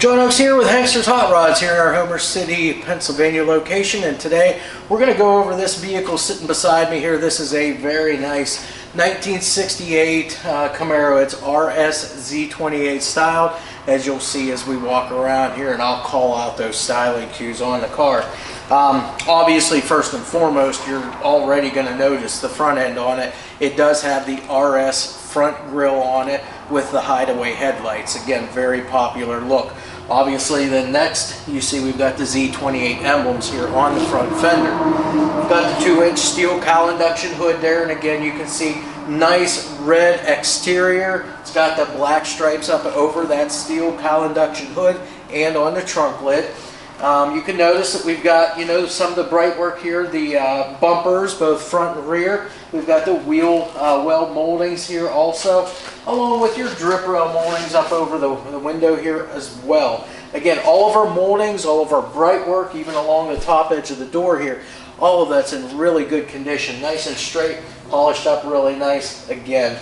John Oaks here with Hangster's Hot Rods here in our Homer City, Pennsylvania location, and today we're going to go over this vehicle sitting beside me here. This is a very nice 1968 Camaro. It's RS-Z28 styled, as you'll see as we walk around here, and I'll call out those styling cues on the car. Obviously, first and foremost, you're already going to notice the front end on it. It does have the RS front grille on it with the hideaway headlights. Again, very popular look. Obviously, then next you see we've got the Z28 emblems here on the front fender. We've got the 2-inch steel cowl induction hood there, and again you can see nice red exterior. It's got the black stripes up over that steel cowl induction hood and on the trunk lid. You can notice that we've got, some of the bright work here, the bumpers, both front and rear. We've got the wheel well moldings here also, along with your drip rail moldings up over the window here as well. Again, all of our moldings, all of our bright work, even along the top edge of the door here, all of that's in really good condition. Nice and straight, polished up really nice. Again,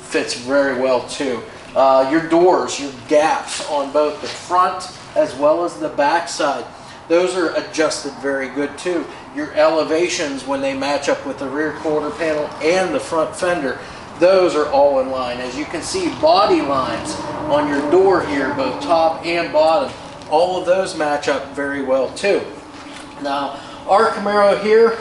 fits very well too. Your doors, your gaps on both the front as well as the back side, those are adjusted very good too. Your elevations, when they match up with the rear quarter panel and the front fender, those are all in line. As you can see, body lines on your door here, both top and bottom, all of those match up very well too. Now, our Camaro here,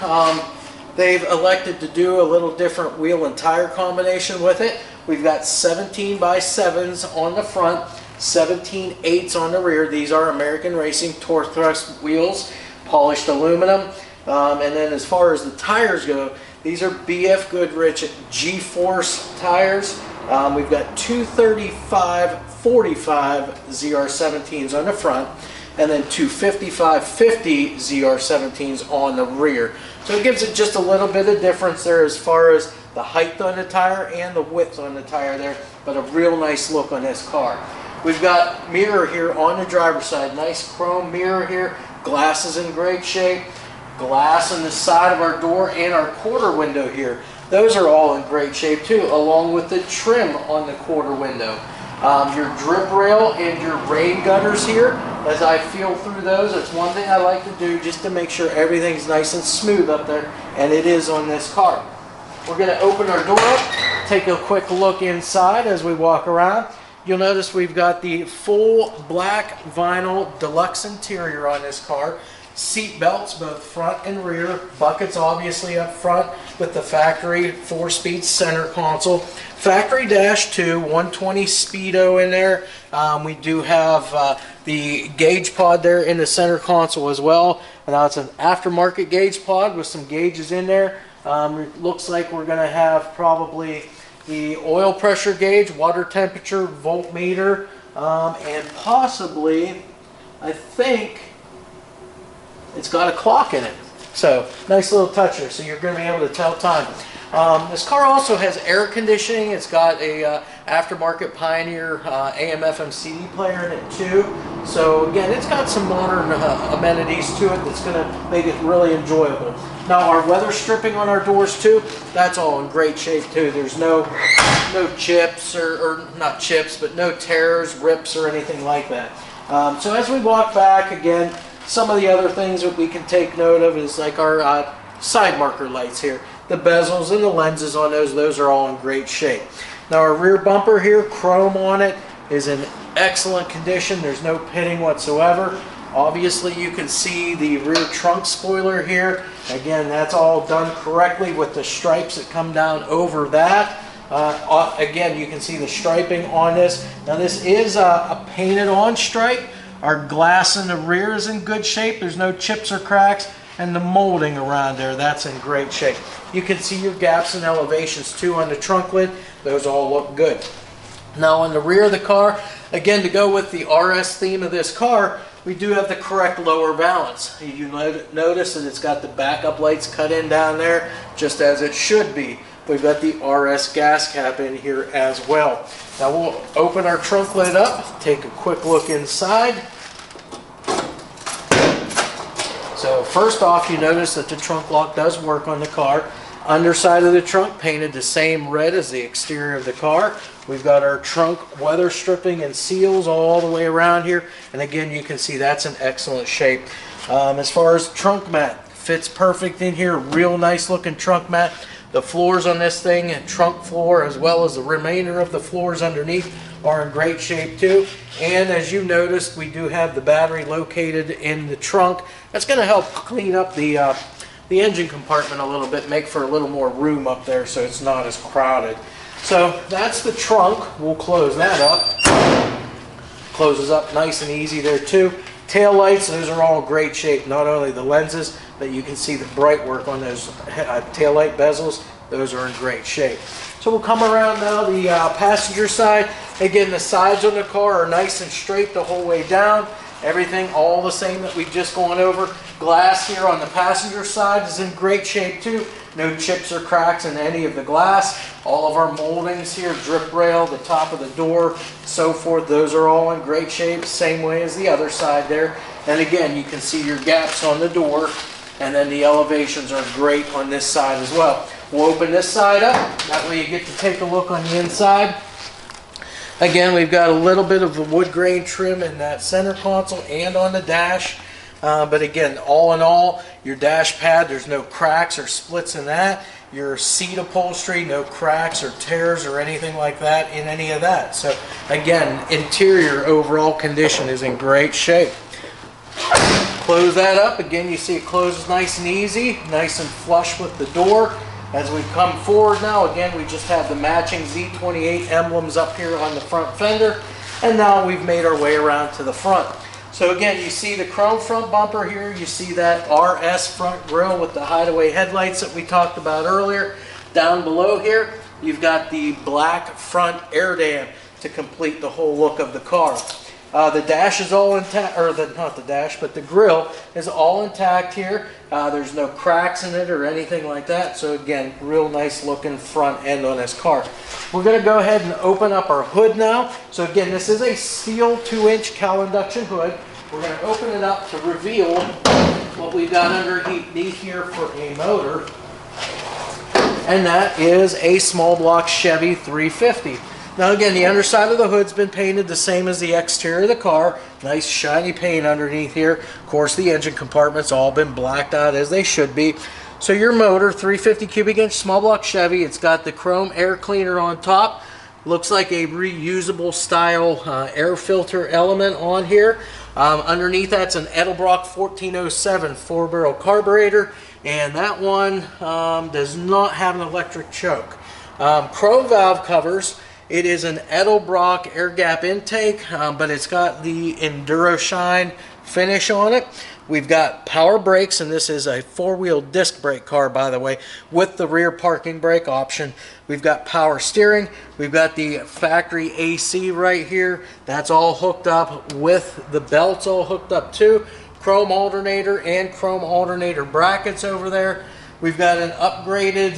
they've elected to do a little different wheel and tire combination with it. We've got 17x7s on the front, 17/8s on the rear. These are American Racing Torq thrust wheels, polished aluminum. And then as far as the tires go, these are BFGoodrich G-Force tires. We've got 235/45 ZR17s on the front, and then 255/50 ZR17s on the rear. So it gives it just a little bit of difference there as far as the height on the tire and the width on the tire there, but a real nice look on this car. We've got mirror here on the driver's side, nice chrome mirror here, glass is in great shape, glass on the side of our door and our quarter window here. Those are all in great shape too, along with the trim on the quarter window. Your drip rail and your rain gutters here, as I feel through those, that's one thing I like to do just to make sure everything's nice and smooth up there, and it is on this car. We're going to open our door up, take a quick look inside as we walk around. You'll notice we've got the full black vinyl deluxe interior on this car. Seat belts, both front and rear. Buckets obviously up front with the factory 4-speed center console. Factory dash 2, 120 speedo in there. We do have the gauge pod there in the center console as well. And now it's an aftermarket gauge pod with some gauges in there. It looks like we're going to have probably the oil pressure gauge, water temperature, voltmeter, and possibly, I think, it's got a clock in it. So, nice little toucher, so you're going to be able to tell time. This car also has air conditioning. It's got a aftermarket Pioneer AM/FM CD player in it too. So again, it's got some modern amenities to it that's going to make it really enjoyable. Now our weather stripping on our doors too, that's all in great shape too. There's no chips or not chips, but no tears, rips, or anything like that. So as we walk back, again, some of the other things that we can take note of is like our side marker lights here. The bezels and the lenses on those are all in great shape. Now our rear bumper here, chrome on it, is in excellent condition. There's no pitting whatsoever. Obviously you can see the rear trunk spoiler here. Again, that's all done correctly with the stripes that come down over that. Again, you can see the striping on this. Now this is a painted on stripe. Our glass in the rear is in good shape. There's no chips or cracks. And the molding around there, that's in great shape. You can see your gaps and elevations too on the trunk lid. Those all look good. Now on the rear of the car, again, to go with the RS theme of this car, we do have the correct lower valance. You notice that it's got the backup lights cut in down there, just as it should be. We've got the RS gas cap in here as well. Now we'll open our trunk lid up, take a quick look inside. So first off, you notice that the trunk lock does work on the car. Underside of the trunk painted the same red as the exterior of the car. We've got our trunk weather stripping and seals all the way around here. And again, you can see that's in excellent shape. As far as trunk mat, fits perfect in here. Real nice looking trunk mat. The floors on this thing, trunk floor as well as the remainder of the floors underneath, are in great shape too. And as you noticed, we do have the battery located in the trunk. That's going to help clean up the engine compartment a little bit, make for a little more room up there so it's not as crowded. So that's the trunk. We'll close that up. Closes up nice and easy there too. Tail lights, those are all in great shape. Not only the lenses, but you can see the bright work on those tail light bezels. Those are in great shape. So we'll come around now the passenger side. Again, the sides on the car are nice and straight the whole way down. Everything all the same that we've just gone over. Glass here on the passenger side is in great shape too. No chips or cracks in any of the glass. All of our moldings here, drip rail, the top of the door, so forth, those are all in great shape. Same way as the other side there. And again, you can see your gaps on the door, and then the elevations are great on this side as well. We'll open this side up. That way you get to take a look on the inside. Again, we've got a little bit of the wood grain trim in that center console and on the dash. But again, all in all, your dash pad, there's no cracks or splits in that. Your seat upholstery, no cracks or tears or anything like that in any of that. So again, interior overall condition is in great shape. Close that up. Again, you see it closes nice and easy, nice and flush with the door. As we come forward now, again, we just have the matching Z28 emblems up here on the front fender. And now we've made our way around to the front. So again, you see the chrome front bumper here. You see that RS front grille with the hideaway headlights that we talked about earlier. Down below here, you've got the black front air dam to complete the whole look of the car. The dash is all intact, or not the dash, but the grille is all intact here. There's no cracks in it or anything like that. So again, real nice looking front end on this car. We're going to go ahead and open up our hood now. So again, this is a steel 2-inch Cowl induction hood. We're going to open it up to reveal what we've got underneath here for a motor. And that is a small block Chevy 350. Now again, the underside of the hood's been painted the same as the exterior of the car. Nice shiny paint underneath here. Of course, the engine compartment's all been blacked out as they should be. So your motor, 350 cubic inch small block Chevy, it's got the chrome air cleaner on top. Looks like a reusable style air filter element on here. Underneath that's an Edelbrock 1407 4-barrel carburetor, and that one does not have an electric choke. Chrome valve covers. It is an Edelbrock air gap intake, but it's got the Enduro Shine finish on it. We've got power brakes, and this is a 4-wheel disc brake car, by the way, with the rear parking brake option. We've got power steering. We've got the factory AC right here. That's all hooked up with the belts all hooked up too. Chrome alternator and chrome alternator brackets over there. We've got an upgraded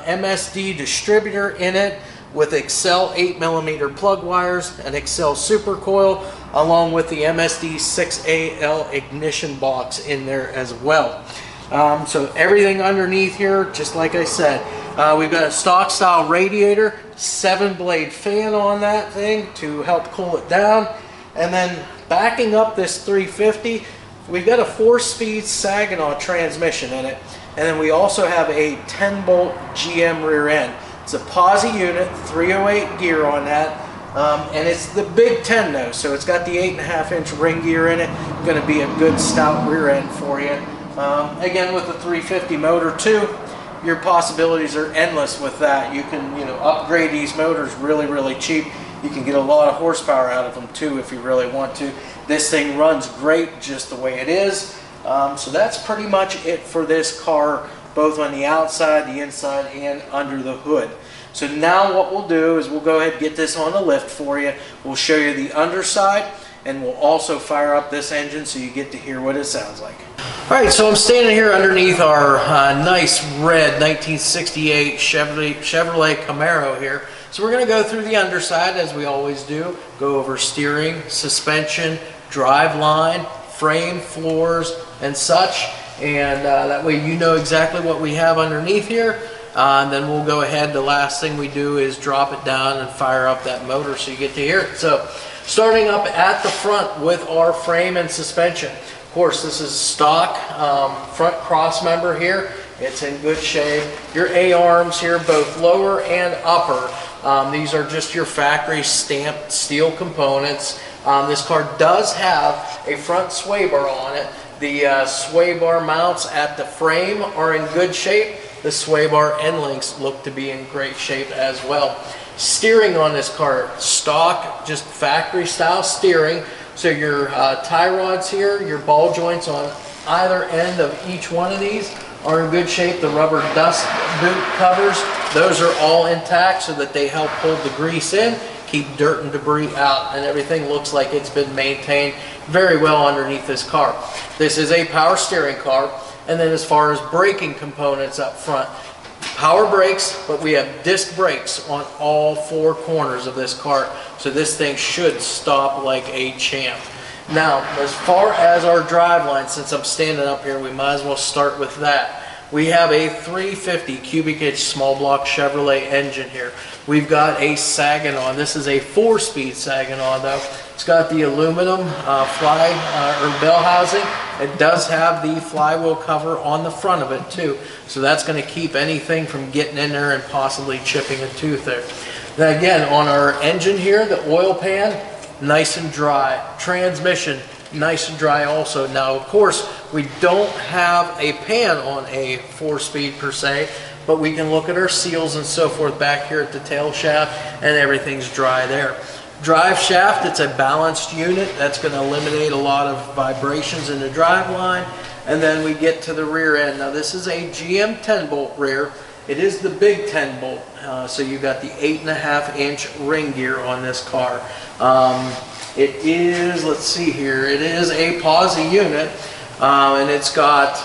MSD distributor in it, with Accel 8mm plug wires, an Accel super coil, along with the MSD 6AL ignition box in there as well. So everything underneath here, just like I said, we've got a stock style radiator, 7-blade fan on that thing to help cool it down. And then backing up this 350, we've got a 4-speed Saginaw transmission in it. And then we also have a 10-bolt GM rear end. It's a POSI unit, 308 gear on that, and it's the Big 10 though, so it's got the 8.5-inch ring gear in it. Going to be a good stout rear end for you. Again, with the 350 motor too, your possibilities are endless with that. You can, upgrade these motors really cheap. You can get a lot of horsepower out of them too if you really want to. This thing runs great just the way it is. So that's pretty much it for this car, both on the outside, the inside, and under the hood. So now what we'll do is we'll go ahead and get this on the lift for you. We'll show you the underside, and we'll also fire up this engine so you get to hear what it sounds like. Alright, so I'm standing here underneath our nice red 1968 Chevrolet Camaro here. So we're going to go through the underside as we always do. Go over steering, suspension, drive line, frame, floors, and such. And that way you know exactly what we have underneath here. And then we'll go ahead. The last thing we do is drop it down and fire up that motor so you get to hear it. So starting up at the front with our frame and suspension. Of course, this is stock front cross member here. It's in good shape. Your A-arms here, both lower and upper. These are just your factory stamped steel components. This car does have a front sway bar on it. The sway bar mounts at the frame are in good shape. The sway bar end links look to be in great shape as well. Steering on this car, stock, just factory style steering. So your tie rods here, your ball joints on either end of each one of these are in good shape. The rubber dust boot covers, those are all intact so that they help hold the grease in, keep dirt and debris out, and everything looks like it's been maintained very well underneath this car. This is a power steering car. And then as far as braking components up front, power brakes, but we have disc brakes on all four corners of this car. So this thing should stop like a champ. Now, as far as our driveline, since I'm standing up here, we might as well start with that. We have a 350 cubic inch small block Chevrolet engine here. We've got a Saginaw. This is a 4-speed Saginaw though. It's got the aluminum bell housing. It does have the flywheel cover on the front of it too. So that's going to keep anything from getting in there and possibly chipping a tooth there. Now again, on our engine here, the oil pan, nice and dry. Transmission, nice and dry also. Now of course, we don't have a pan on a 4-speed per se, but we can look at our seals and so forth back here at the tail shaft, and everything's dry there. Drive shaft, it's a balanced unit. That's going to eliminate a lot of vibrations in the drive line. And then we get to the rear end. Now this is a GM 10-bolt rear. It is the big 10-bolt. So you got the 8.5-inch ring gear on this car. It is, let's see here, it is a POSI unit. And it's got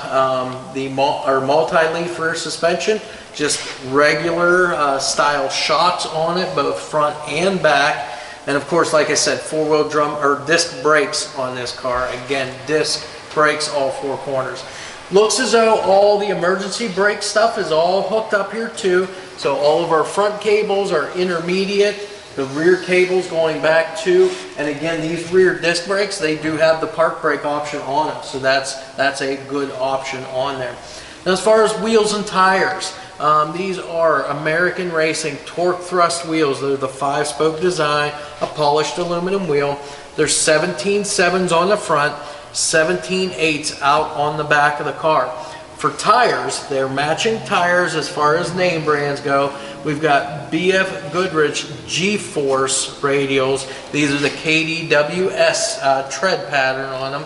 the multi-leaf rear suspension, just regular style shocks on it, both front and back. And of course, like I said, four-wheel drum or disc brakes on this car. Again, disc brakes all four corners. Looks as though all the emergency brake stuff is all hooked up here too. So all of our front cables are intermediate. The rear cables going back too. And again, these rear disc brakes, they do have the park brake option on them. So that's a good option on there. Now as far as wheels and tires, these are American Racing Torq thrust wheels. They're the 5-spoke design, a polished aluminum wheel. There's 17.7s on the front, 17.8s out on the back of the car. For tires, they're matching tires as far as name brands go. We've got BFGoodrich G-Force radials. These are the KDWS tread pattern on them.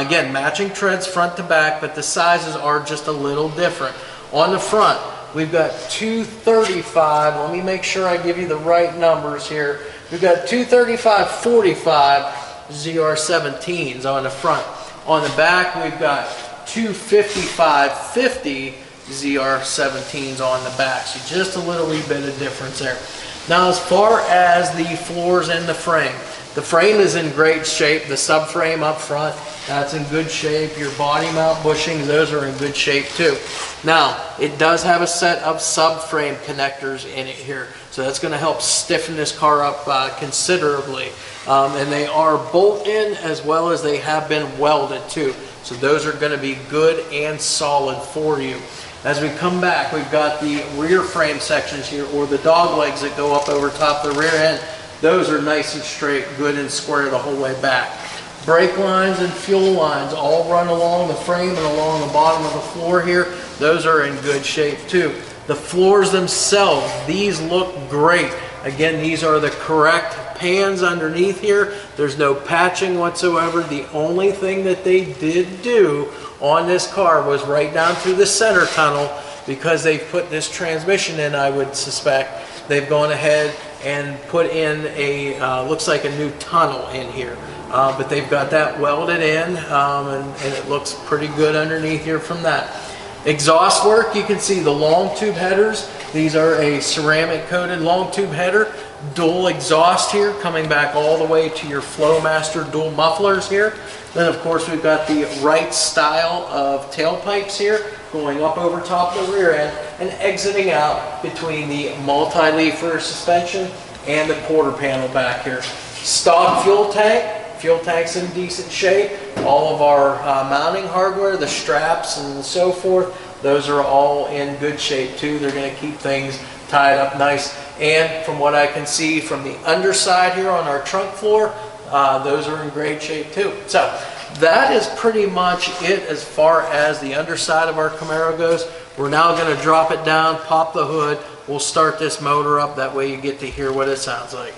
Again, matching treads front to back, but the sizes are just a little different. On the front, we've got 235. Let me make sure I give you the right numbers here. We've got 235/45 ZR17s on the front. On the back, we've got 255/50 ZR17s on the back. So just a little wee bit of difference there. Now, as far as the floors and the frame is in great shape. The subframe up front, that's in good shape. Your body mount bushings, those are in good shape too. Now, it does have a set of subframe connectors in it here. So that's going to help stiffen this car up considerably. And they are bolt-in as well as they have been welded too. So those are going to be good and solid for you. As we come back, we've got the rear frame sections here, or the dog legs that go up over top the rear end. Those are nice and straight, good and square the whole way back. Brake lines and fuel lines all run along the frame and along the bottom of the floor here. Those are in good shape too. The floors themselves, these look great. Again, these are the correct pans underneath here. There's no patching whatsoever. The only thing that they did do on this car was right down through the center tunnel, because they've put this transmission in, I would suspect. They've gone ahead and put in a, looks like a new tunnel in here. But they've got that welded in, and it looks pretty good underneath here from that. Exhaust work, you can see the long tube headers. These are a ceramic coated long tube header. dual exhaust here coming back all the way to your Flowmaster dual mufflers here. Then of course we've got the right style of tailpipes here going up over top of the rear end and exiting out between the multi-leaf suspension and the quarter panel back here. Stock fuel tank. Fuel tank's in decent shape. All of our mounting hardware, the straps and so forth, those are all in good shape too. They're going to keep things tied up nice. And from what I can see from the underside here on our trunk floor, those are in great shape too. So that is pretty much it as far as the underside of our Camaro goes. We're now going to drop it down, pop the hood. We'll start this motor up. That way you get to hear what it sounds like.